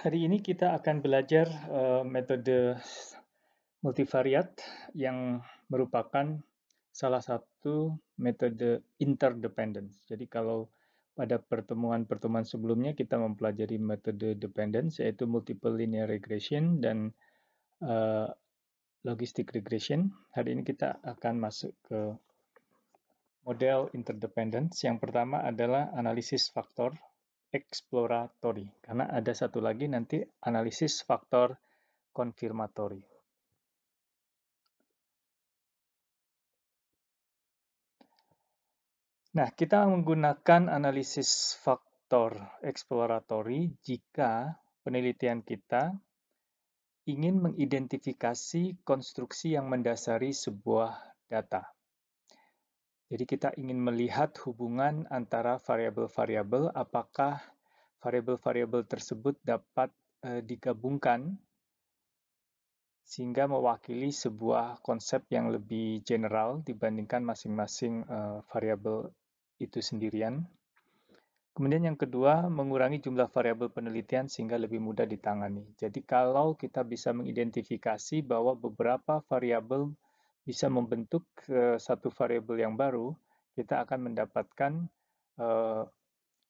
Hari ini kita akan belajar metode multivariat yang merupakan salah satu metode interdependence. Jadi kalau pada pertemuan-pertemuan sebelumnya kita mempelajari metode dependence yaitu multiple linear regression dan uh, logistic regression. Hari ini kita akan masuk ke model interdependence. Yang pertama adalah analisis faktor exploratory, karena ada satu lagi nanti analisis faktor konfirmatori. Nah, kita menggunakan analisis faktor exploratory jika penelitian kita ingin mengidentifikasi konstruksi yang mendasari sebuah data. Jadi kita ingin melihat hubungan antara variabel-variabel, apakah variabel-variabel tersebut dapat digabungkan sehingga mewakili sebuah konsep yang lebih general dibandingkan masing-masing variabel itu sendirian. Kemudian yang kedua, mengurangi jumlah variabel penelitian sehingga lebih mudah ditangani. Jadi kalau kita bisa mengidentifikasi bahwa beberapa variabel bisa membentuk satu variabel yang baru, kita akan mendapatkan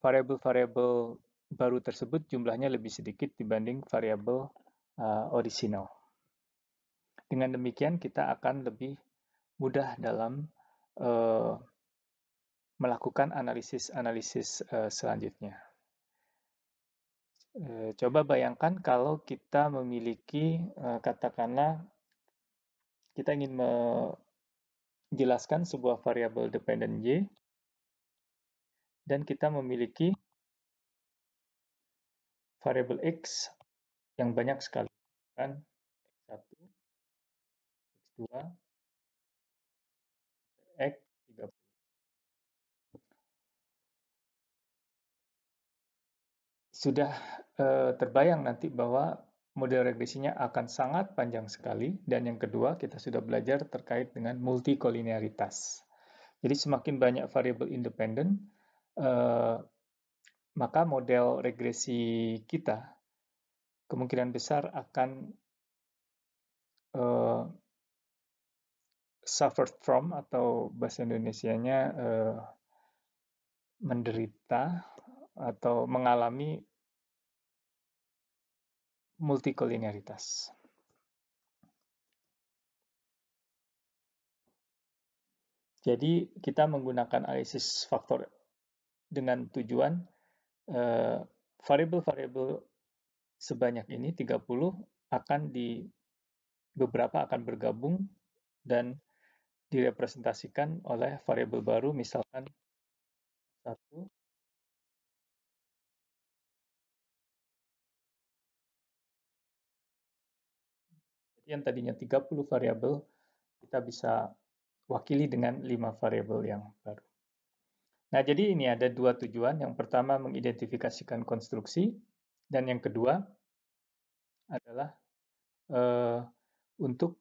variabel-variabel baru tersebut jumlahnya lebih sedikit dibanding variabel orisinal. Dengan demikian kita akan lebih mudah dalam melakukan analisis-analisis selanjutnya. Coba bayangkan kalau kita memiliki, katakanlah kita ingin menjelaskan sebuah variabel dependent Y, dan kita memiliki variabel X yang banyak sekali, kan X1, X2, X30. Sudah terbayang nanti bahwa model regresinya akan sangat panjang sekali, dan yang kedua kita sudah belajar terkait dengan multikolinearitas. Jadi semakin banyak variabel independen, maka model regresi kita kemungkinan besar akan suffered from, atau bahasa Indonesianya menderita atau mengalami multikolinearitas. Jadi kita menggunakan analisis faktor dengan tujuan variabel-variabel sebanyak ini 30 beberapa akan bergabung dan direpresentasikan oleh variabel baru, misalkan 1, jadi yang tadinya 30 variabel kita bisa wakili dengan 5 variabel yang baru. Nah, jadi ini ada dua tujuan. Yang pertama mengidentifikasikan konstruksi, dan yang kedua adalah untuk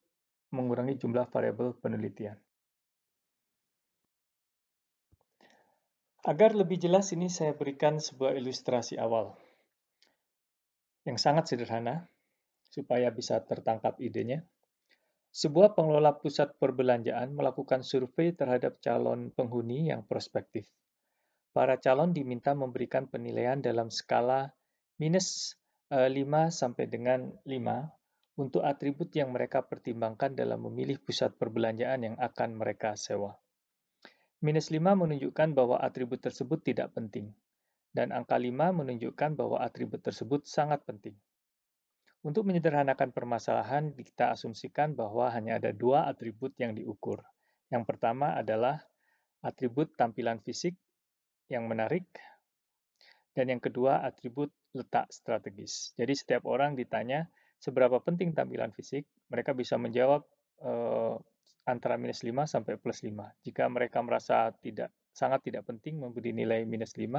mengurangi jumlah variabel penelitian. Agar lebih jelas ini saya berikan sebuah ilustrasi awal yang sangat sederhana supaya bisa tertangkap idenya. Sebuah pengelola pusat perbelanjaan melakukan survei terhadap calon penghuni yang prospektif. Para calon diminta memberikan penilaian dalam skala minus 5 sampai dengan 5 untuk atribut yang mereka pertimbangkan dalam memilih pusat perbelanjaan yang akan mereka sewa. Minus 5 menunjukkan bahwa atribut tersebut tidak penting, dan angka 5 menunjukkan bahwa atribut tersebut sangat penting. Untuk menyederhanakan permasalahan, kita asumsikan bahwa hanya ada dua atribut yang diukur. Yang pertama adalah atribut tampilan fisik yang menarik, dan yang kedua atribut letak strategis. Jadi setiap orang ditanya seberapa penting tampilan fisik, mereka bisa menjawab antara minus 5 sampai plus 5. Jika mereka merasa sangat tidak penting, memberi nilai minus 5.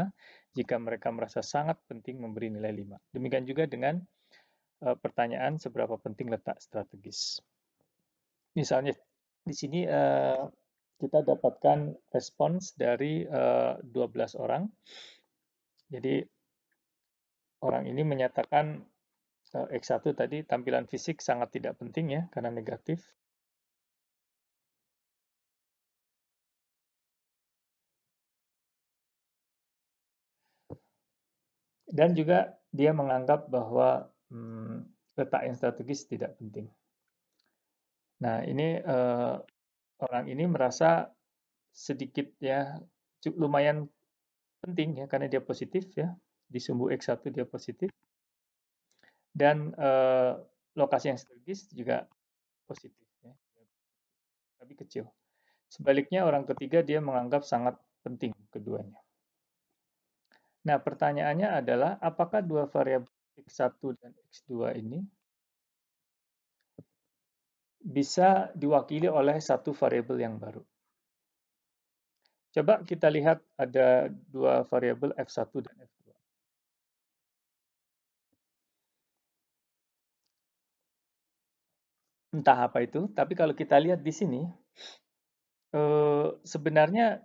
Jika mereka merasa sangat penting, memberi nilai 5. Demikian juga dengan pertanyaan seberapa penting letak strategis. Misalnya di sini kita dapatkan respons dari 12 orang. Jadi orang ini menyatakan X1 tadi tampilan fisik sangat tidak penting ya, karena negatif. Dan juga dia menganggap bahwa letak yang strategis tidak penting. Nah, ini orang ini merasa sedikit ya, lumayan penting ya, karena dia positif ya, di sumbu X1 dia positif. Dan lokasi yang strategis juga positif ya, tapi kecil. Sebaliknya orang ketiga dia menganggap sangat penting keduanya. Nah, pertanyaannya adalah apakah dua variabel X1 dan X2 ini bisa diwakili oleh satu variabel yang baru? Coba kita lihat ada dua variabel F1 dan F2. Entah apa itu, tapi kalau kita lihat di sini, sebenarnya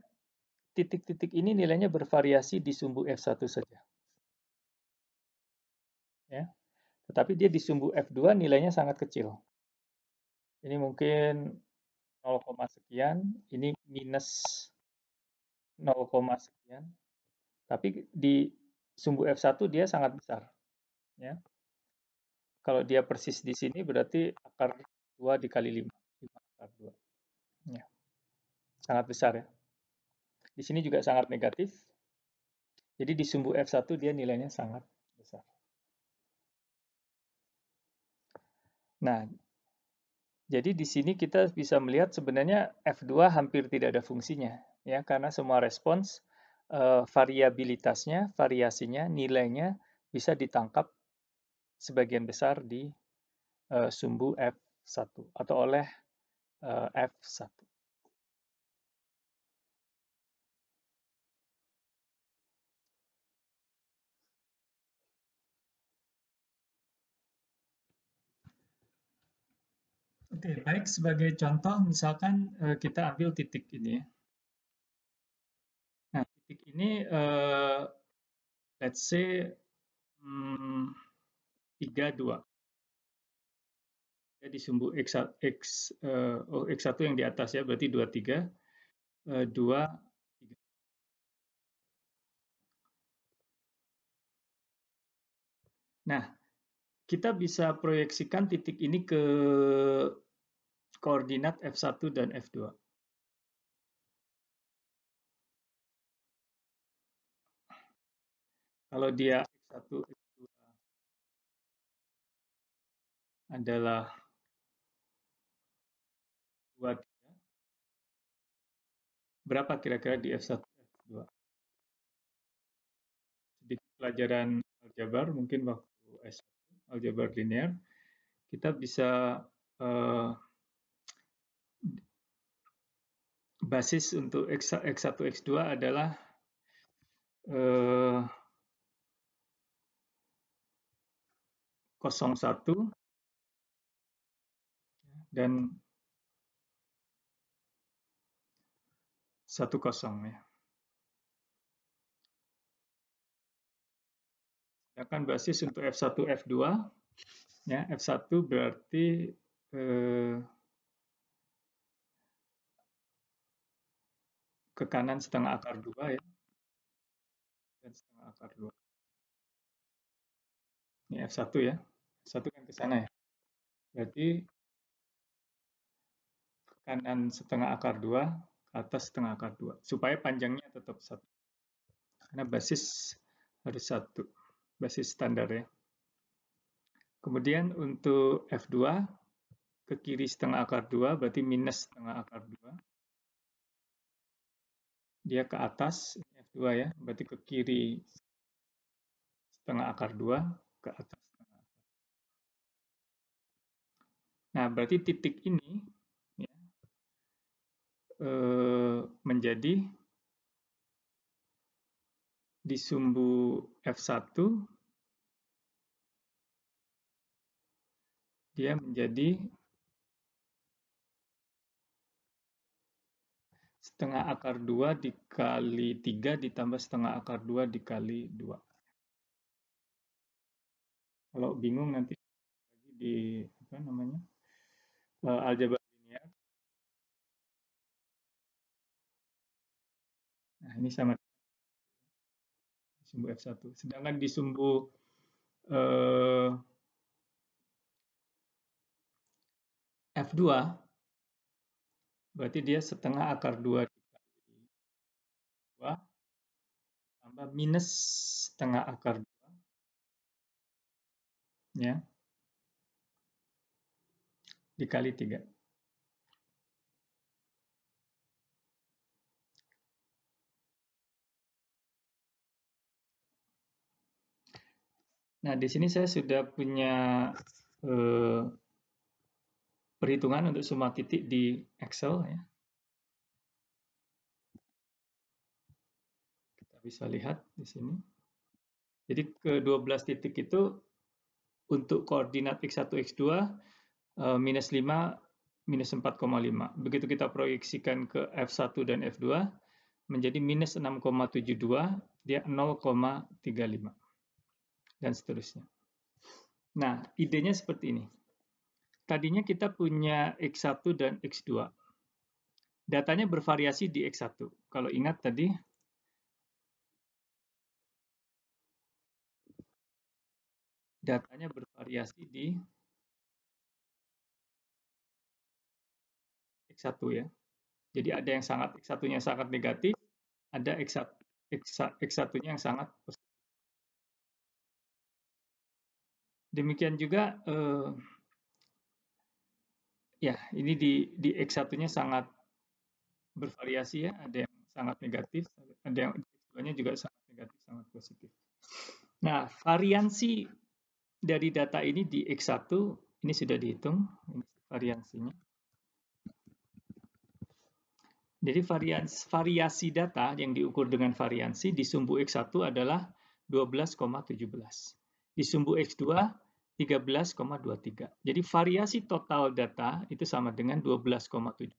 titik-titik ini nilainya bervariasi di sumbu F1 saja. Ya. Tetapi dia di sumbu F2 nilainya sangat kecil. Ini mungkin 0, sekian, ini minus 0, sekian. Tapi di sumbu F1 dia sangat besar. Ya. Kalau dia persis di sini berarti akar 2 dikali 5. 5 akar 2. Ya. Sangat besar ya. Di sini juga sangat negatif. Jadi di sumbu F1 dia nilainya sangat besar. Nah, jadi di sini kita bisa melihat sebenarnya F2 hampir tidak ada fungsinya ya, karena semua respons variabilitasnya, variasinya, nilainya bisa ditangkap sebagian besar di sumbu F1 atau oleh F1. Oke, baik, sebagai contoh misalkan kita ambil titik ini ya. Nah, titik ini let's say 32. Ya, di sumbu X1 yang di atas ya, berarti 23, 2, 3. Nah, kita bisa proyeksikan titik ini ke koordinat F1 dan F2. Kalau dia X1, X2 adalah 2, 3, berapa kira-kira di F1, F2? Sedikit pelajaran aljabar, mungkin waktu S1, aljabar linear, kita bisa basis untuk X1, X2 adalah 0,1 dan 1,0 ya. Sedangkan basis untuk F1, F2, ya, F1 berarti ke kanan setengah akar 2 ya, dan setengah akar 2. Ini F1 ya, F1 kan ke sana ya. Berarti ke kanan setengah akar 2, ke atas setengah akar 2. Supaya panjangnya tetap 1. Karena basis harus 1. Basis standar ya. Kemudian untuk F2, ke kiri setengah akar 2, berarti minus setengah akar 2. Dia ke atas, F2 ya, berarti ke kiri setengah akar 2, ke atas setengah akar. Nah, berarti titik ini ya, menjadi di sumbu F1, dia menjadi setengah akar 2 dikali 3 ditambah setengah akar 2 dikali 2. Kalau bingung nanti di apa namanya aljabar linear. Nah, ini sama sumbu F1. Sedangkan di sumbu F2 berarti dia setengah akar 2 dikali 2 tambah minus setengah akar 2 ya, dikali 3. Nah, di sini saya sudah punya perhitungan untuk semua titik di Excel ya. Kita bisa lihat di sini. Jadi ke 12 titik itu untuk koordinat X1, X2 minus 5, minus 4,5. Begitu kita proyeksikan ke F1 dan F2 menjadi minus 6,72, dia 0,35 dan seterusnya. Nah, idenya seperti ini. Tadinya kita punya X1 dan X2. Datanya bervariasi di X1. Kalau ingat tadi, datanya bervariasi di X1 ya. Jadi ada yang sangat X1-nya sangat negatif, ada X1-nya yang sangat positif. Demikian juga ya, ini di X1-nya sangat bervariasi ya, ada yang sangat negatif, ada yang X2-nya juga sangat negatif, sangat positif. Nah, variansi dari data ini di X1 ini sudah dihitung, ini variansinya. Jadi variasi data yang diukur dengan variansi di sumbu X1 adalah 12,17. Di sumbu X2 13,23. Jadi variasi total data itu sama dengan 12,17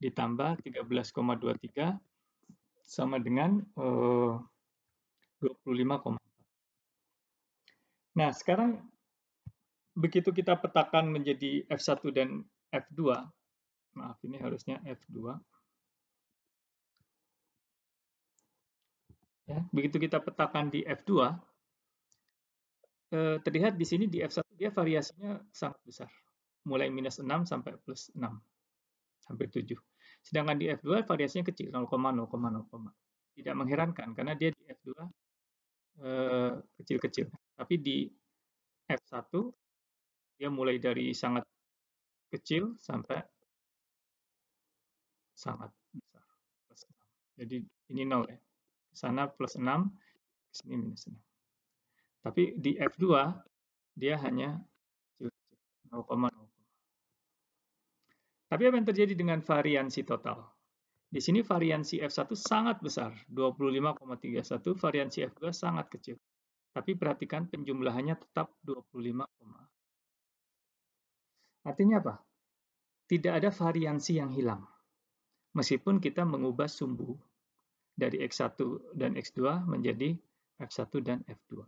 ditambah 13,23 sama dengan 25,4. Nah, sekarang begitu kita petakan menjadi F1 dan F2, maaf ini harusnya F2. Ya, begitu kita petakan di F2, terlihat di sini di F1 dia variasinya sangat besar. Mulai minus 6 sampai plus 6, hampir 7. Sedangkan di F2 variasinya kecil, 0,0,0. Tidak mengherankan karena dia di F2 kecil-kecil. Tapi di F1 dia mulai dari sangat kecil sampai sangat besar, plus 6. Jadi ini 0 ya. Ke sana plus 6, ke sini minus 6. Tapi di F2 dia hanya 0,0. Tapi apa yang terjadi dengan variansi total? Di sini variansi F1 sangat besar, 25,31, variansi F2 sangat kecil. Tapi perhatikan penjumlahannya tetap 25, artinya apa? Tidak ada variansi yang hilang. Meskipun kita mengubah sumbu dari X1 dan X2 menjadi F1 dan F2.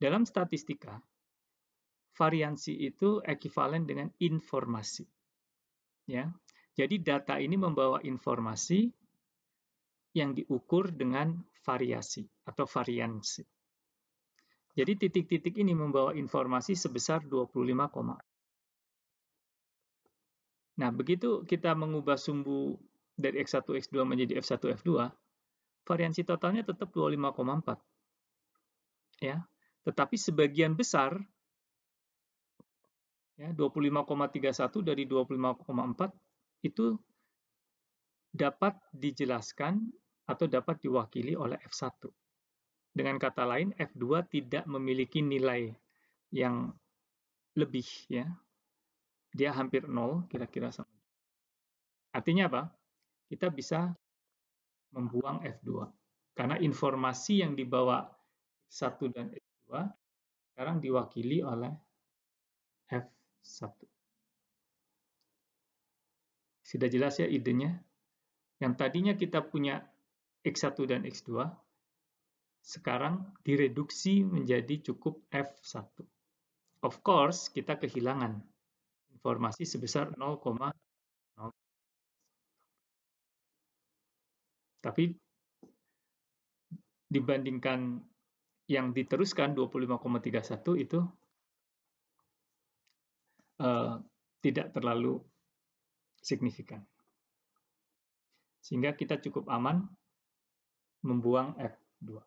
Dalam statistika, variansi itu ekivalen dengan informasi. Ya. Jadi data ini membawa informasi yang diukur dengan variasi atau variansi. Jadi titik-titik ini membawa informasi sebesar 25, nah, begitu kita mengubah sumbu dari X1, X2 menjadi F1, F2, variansi totalnya tetap 25,4. Ya. Tetapi sebagian besar ya 25,31 dari 25,4 itu dapat dijelaskan atau dapat diwakili oleh F1. Dengan kata lain, F2 tidak memiliki nilai yang lebih ya. Dia hampir 0 kira-kira sama. Artinya apa? Kita bisa membuang F2 karena informasi yang dibawa X1 dan X2 sekarang diwakili oleh F1. Sudah jelas ya idenya? Yang tadinya kita punya X1 dan X2 sekarang direduksi menjadi cukup F1. of course, kita kehilangan informasi sebesar 0,0. Tapi dibandingkan yang diteruskan 25,31 itu tidak terlalu signifikan. Sehingga kita cukup aman membuang F2.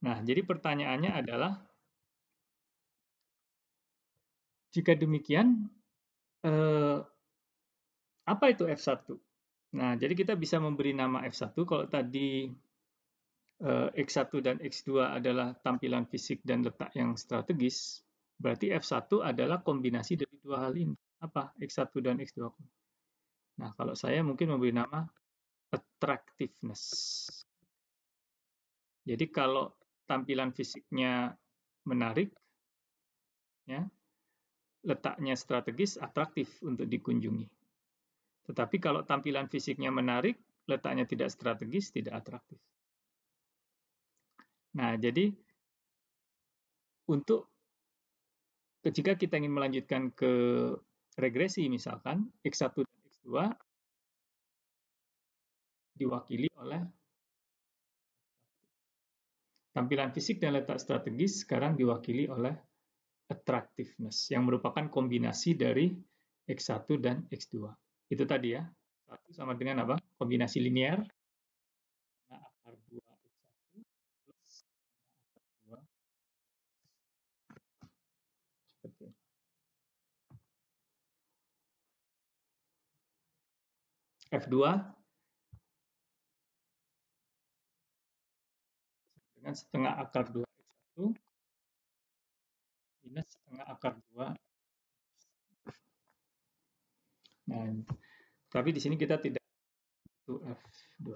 Nah, jadi pertanyaannya adalah, jika demikian, apa itu F1? Nah, jadi kita bisa memberi nama F1, kalau tadi X1 dan X2 adalah tampilan fisik dan letak yang strategis, berarti F1 adalah kombinasi dari dua hal ini. Apa X1 dan X2? Nah, kalau saya mungkin memberi nama attractiveness. Jadi kalau tampilan fisiknya menarik, ya, letaknya strategis, atraktif untuk dikunjungi. Tetapi kalau tampilan fisiknya menarik, letaknya tidak strategis, tidak atraktif. Nah, jadi untuk jika kita ingin melanjutkan ke regresi, misalkan X1 dan X2 diwakili oleh tampilan fisik dan letak strategis, sekarang diwakili oleh attractiveness, yang merupakan kombinasi dari X1 dan X2. Itu tadi ya, 1 sama dengan apa? Kombinasi linear, akar 2 X1 plus akar 2. Seperti ini. F2 dengan setengah akar 2 X1 minus setengah akar 2. Nah, tapi di sini kita tidak itu F2.